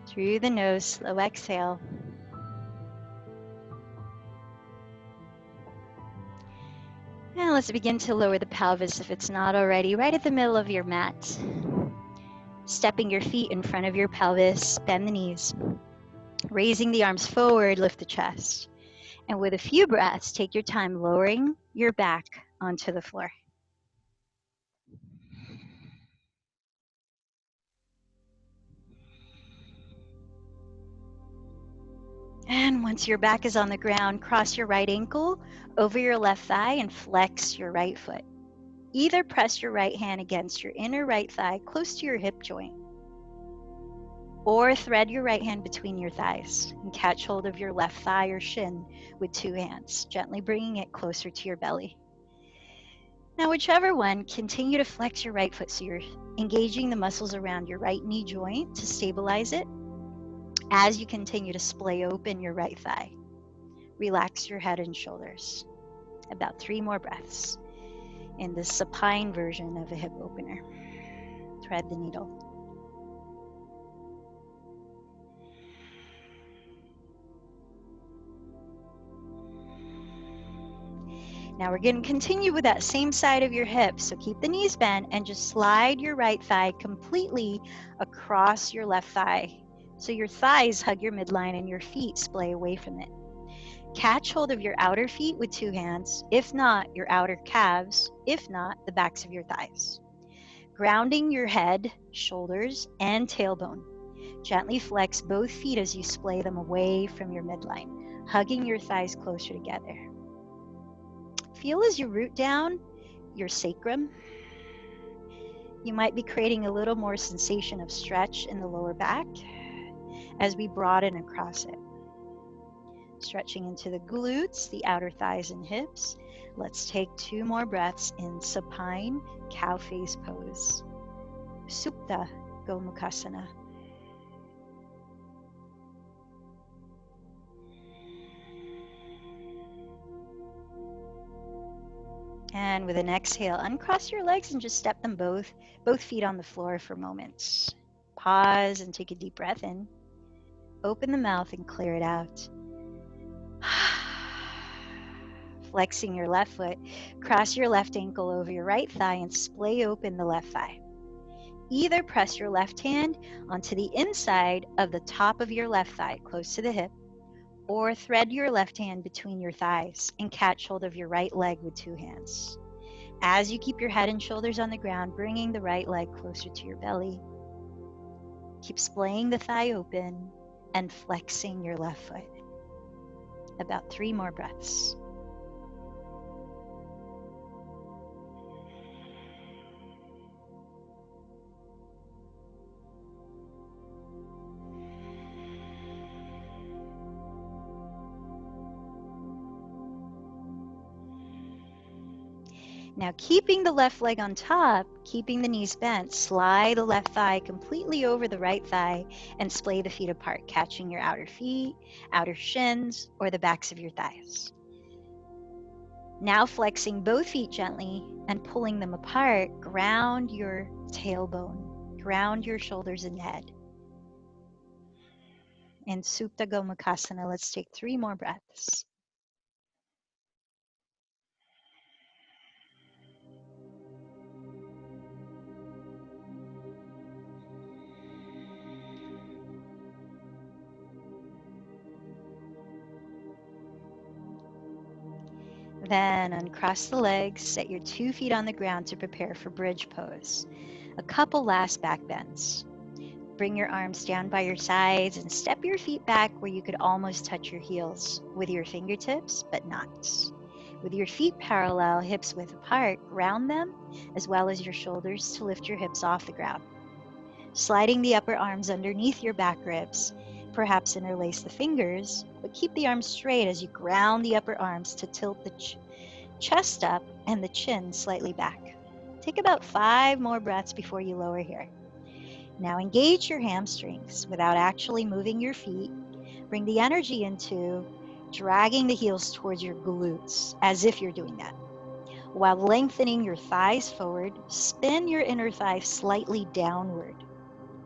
Through the nose, slow exhale. Now let's begin to lower the pelvis if it's not already, right at the middle of your mat. Stepping your feet in front of your pelvis, bend the knees. Raising the arms forward, lift the chest. And with a few breaths, take your time lowering your back onto the floor. And once your back is on the ground, cross your right ankle over your left thigh and flex your right foot. Either press your right hand against your inner right thigh close to your hip joint, or thread your right hand between your thighs and catch hold of your left thigh or shin with two hands, gently bringing it closer to your belly. Now, whichever one, continue to flex your right foot so you're engaging the muscles around your right knee joint to stabilize it as you continue to splay open your right thigh. Relax your head and shoulders. About 3 more breaths in the supine version of a hip opener. Thread the needle. Now we're going to continue with that same side of your hip. So keep the knees bent and just slide your right thigh completely across your left thigh. So your thighs hug your midline and your feet splay away from it. Catch hold of your outer feet with 2 hands, if not your outer calves, if not the backs of your thighs. Grounding your head, shoulders, and tailbone. Gently flex both feet as you splay them away from your midline, hugging your thighs closer together. Feel as you root down your sacrum. You might be creating a little more sensation of stretch in the lower back as we broaden across it. Stretching into the glutes, the outer thighs and hips. Let's take 2 more breaths in supine cow face pose. Supta Gomukhasana. And with an exhale, uncross your legs and just step them both feet on the floor for moments. Pause and take a deep breath in. Open the mouth and clear it out. Flexing your left foot, cross your left ankle over your right thigh and splay open the left thigh. Either press your left hand onto the inside of the top of your left thigh, close to the hip, or thread your left hand between your thighs and catch hold of your right leg with 2 hands. As you keep your head and shoulders on the ground, bringing the right leg closer to your belly. Keep splaying the thigh open and flexing your left foot. About 3 more breaths. Now, keeping the left leg on top, keeping the knees bent, slide the left thigh completely over the right thigh and splay the feet apart, catching your outer feet, outer shins, or the backs of your thighs. Now flexing both feet gently and pulling them apart, ground your tailbone, ground your shoulders and head. In Supta Gomukhasana, let's take 3 more breaths. Then uncross the legs, set your 2 feet on the ground to prepare for bridge pose. A couple last back bends. Bring your arms down by your sides and step your feet back where you could almost touch your heels with your fingertips, but not. With your feet parallel, hips width apart, ground them as well as your shoulders to lift your hips off the ground. Sliding the upper arms underneath your back ribs, perhaps interlace the fingers, but keep the arms straight as you ground the upper arms to tilt the chest up and the chin slightly back. Take about 5 more breaths before you lower here. Now engage your hamstrings without actually moving your feet. Bring the energy into dragging the heels towards your glutes as if you're doing that. While lengthening your thighs forward, spin your inner thigh slightly downward.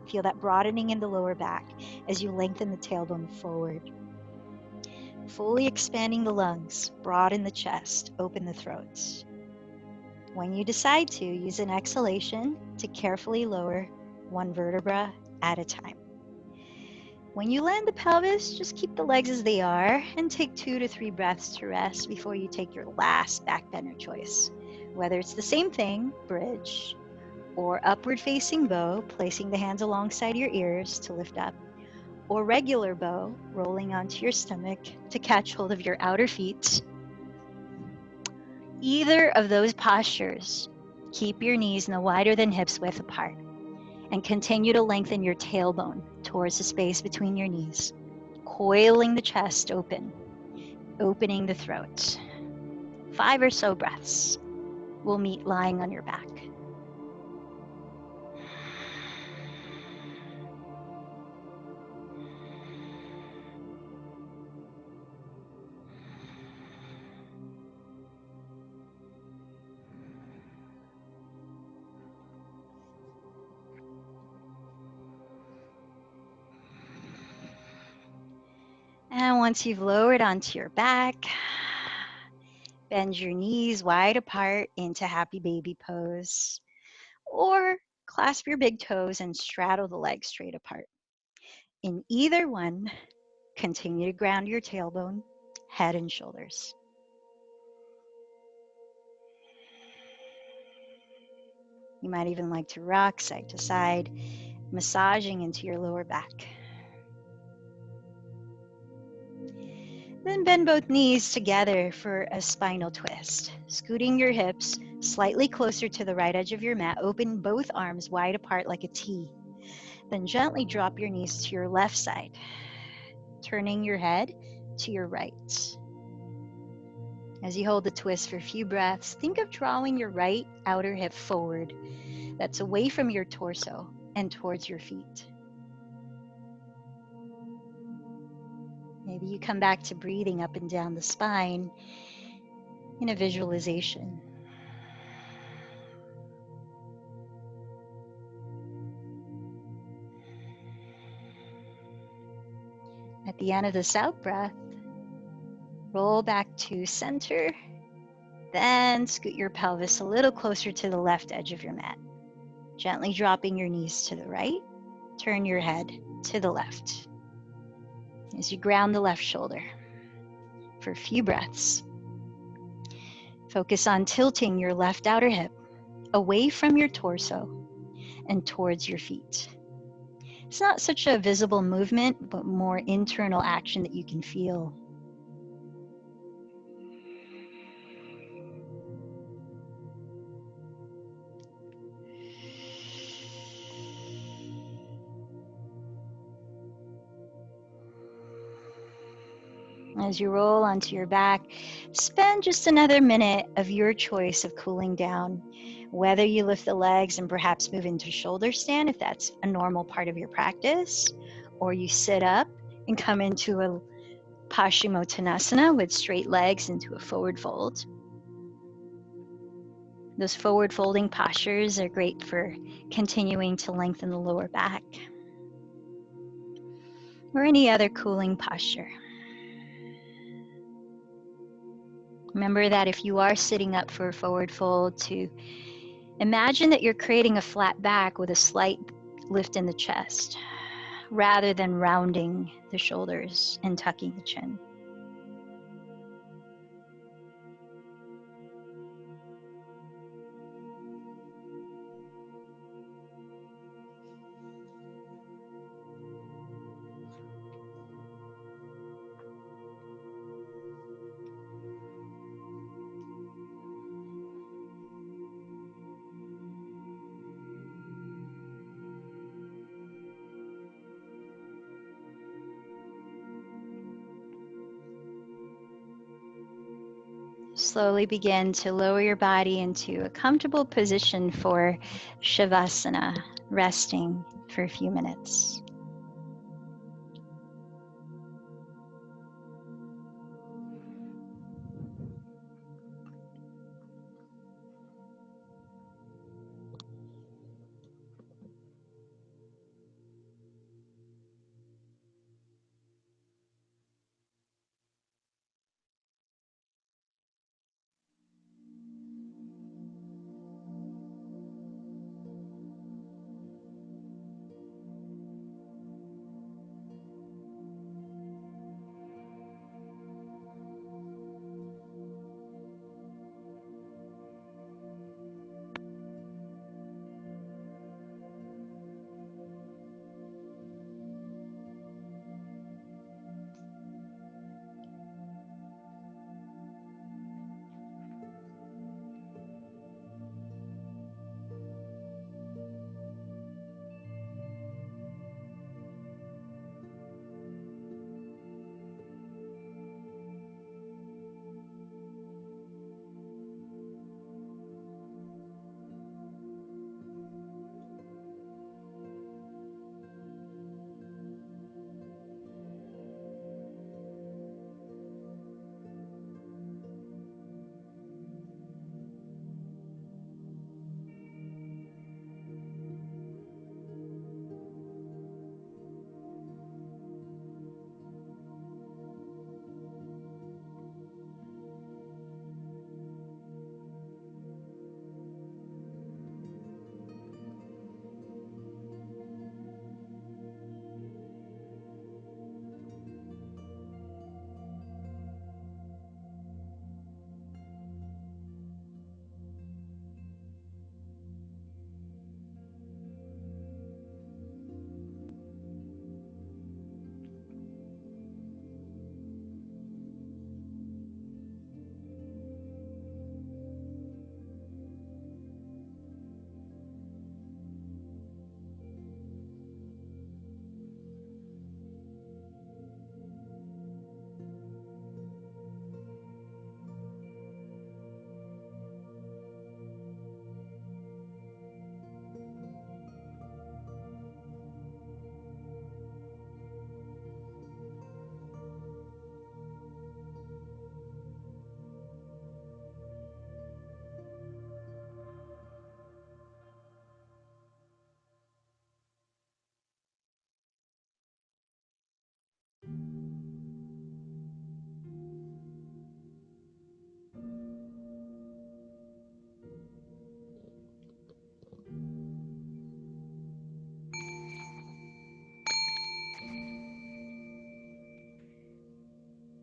Feel that broadening in the lower back as you lengthen the tailbone forward. Fully expanding the lungs, broaden the chest, open the throat. When you decide to, use an exhalation to carefully lower 1 vertebra at a time. When you land the pelvis, just keep the legs as they are and take 2 to 3 breaths to rest before you take your last back bender choice. Whether it's the same thing, bridge, or upward facing bow, placing the hands alongside your ears to lift up, or regular bow, rolling onto your stomach to catch hold of your outer feet. Either of those postures, keep your knees no wider than hips width apart and continue to lengthen your tailbone towards the space between your knees, coiling the chest open, opening the throat. 5 or so breaths. We'll meet lying on your back. And once you've lowered onto your back, bend your knees wide apart into happy baby pose, or clasp your big toes and straddle the legs straight apart. In either one, continue to ground your tailbone, head and shoulders. You might even like to rock side to side, massaging into your lower back. Then bend both knees together for a spinal twist. Scooting your hips slightly closer to the right edge of your mat, open both arms wide apart like a T. Then gently drop your knees to your left side, turning your head to your right. As you hold the twist for a few breaths, think of drawing your right outer hip forward. That's away from your torso and towards your feet. Maybe you come back to breathing up and down the spine in a visualization. At the end of this out breath, roll back to center, then scoot your pelvis a little closer to the left edge of your mat. Gently dropping your knees to the right, turn your head to the left. As you ground the left shoulder for a few breaths, focus on tilting your left outer hip away from your torso and towards your feet. It's not such a visible movement, but more internal action that you can feel. As you roll onto your back, spend just another minute of your choice of cooling down. Whether you lift the legs and perhaps move into shoulder stand, if that's a normal part of your practice, or you sit up and come into a Paschimottanasana with straight legs into a forward fold. Those forward folding postures are great for continuing to lengthen the lower back, or any other cooling posture. Remember that if you are sitting up for a forward fold, to imagine that you're creating a flat back with a slight lift in the chest, rather than rounding the shoulders and tucking the chin. Slowly begin to lower your body into a comfortable position for Shavasana, resting for a few minutes.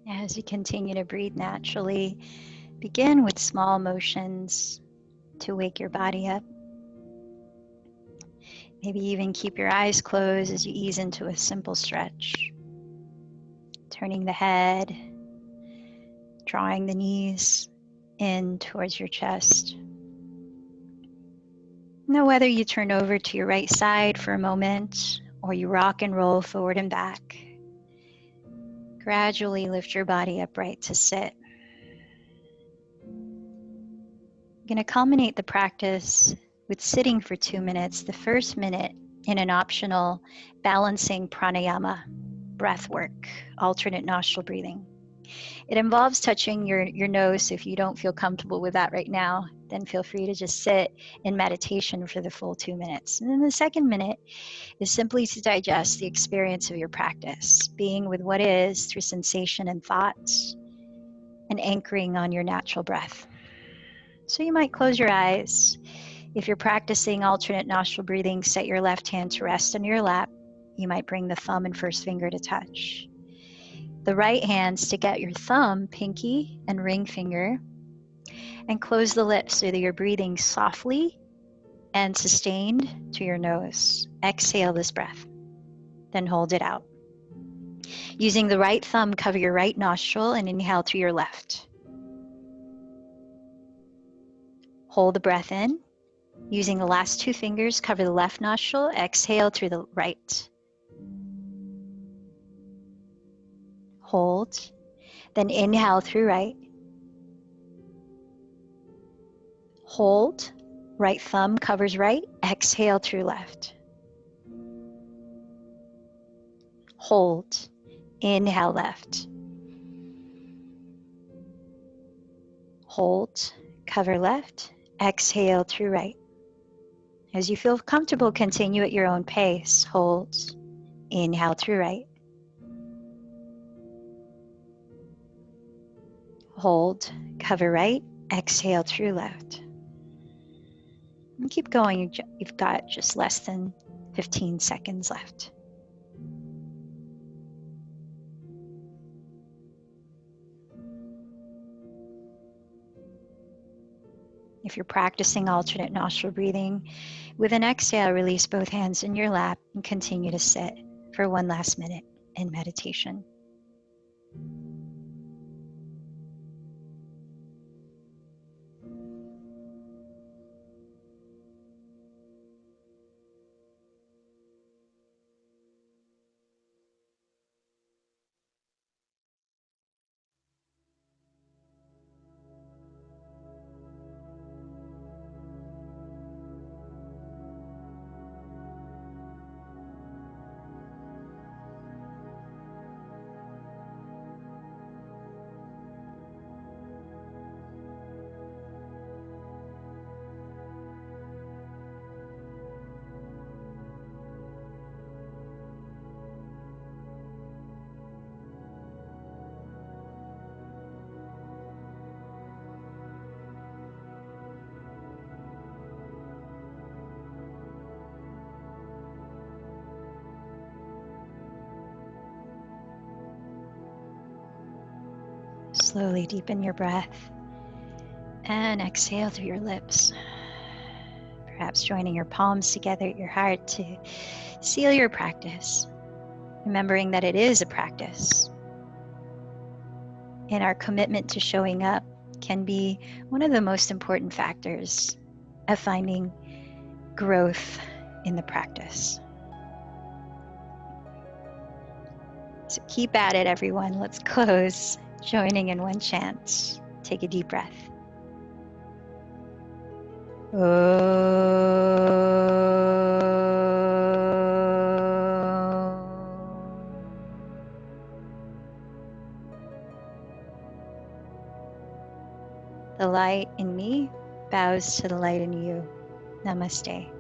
As you continue to breathe naturally, begin with small motions to wake your body up. Maybe even keep your eyes closed as you ease into a simple stretch. Turning the head, drawing the knees in towards your chest. Now, whether you turn over to your right side for a moment or you rock and roll forward and back, gradually lift your body upright to sit. I'm going to culminate the practice with sitting for 2 minutes, the first minute in an optional balancing pranayama, breath work, alternate nostril breathing. It involves touching your nose, so if you don't feel comfortable with that right now, then feel free to just sit in meditation for the full 2 minutes. And then the second minute is simply to digest the experience of your practice, being with what is through sensation and thoughts, and anchoring on your natural breath. So you might close your eyes. If you're practicing alternate nostril breathing, set your left hand to rest on your lap. You might bring the thumb and first finger to touch. The right hand, stick out your thumb, pinky, and ring finger, and close the lips so that you're breathing softly and sustained to your nose. Exhale this breath, then hold it out. Using the right thumb, cover your right nostril and inhale through your left. Hold the breath in. Using the last two fingers, cover the left nostril, exhale through the right. Hold, then inhale through right. Hold, right thumb covers right, exhale through left. Hold, inhale left. Hold, cover left, exhale through right. As you feel comfortable, continue at your own pace. Hold, inhale through right. Hold, cover right, exhale through left. And keep going, you've got just less than 15 seconds left. If you're practicing alternate nostril breathing, with an exhale, release both hands in your lap and continue to sit for one last minute in meditation. Slowly deepen your breath and exhale through your lips. Perhaps joining your palms together at your heart to seal your practice, remembering that it is a practice. And our commitment to showing up can be one of the most important factors of finding growth in the practice. So keep at it, everyone. Let's close, joining in one chant. Take a deep breath. The light in me bows to the light in you. Namaste.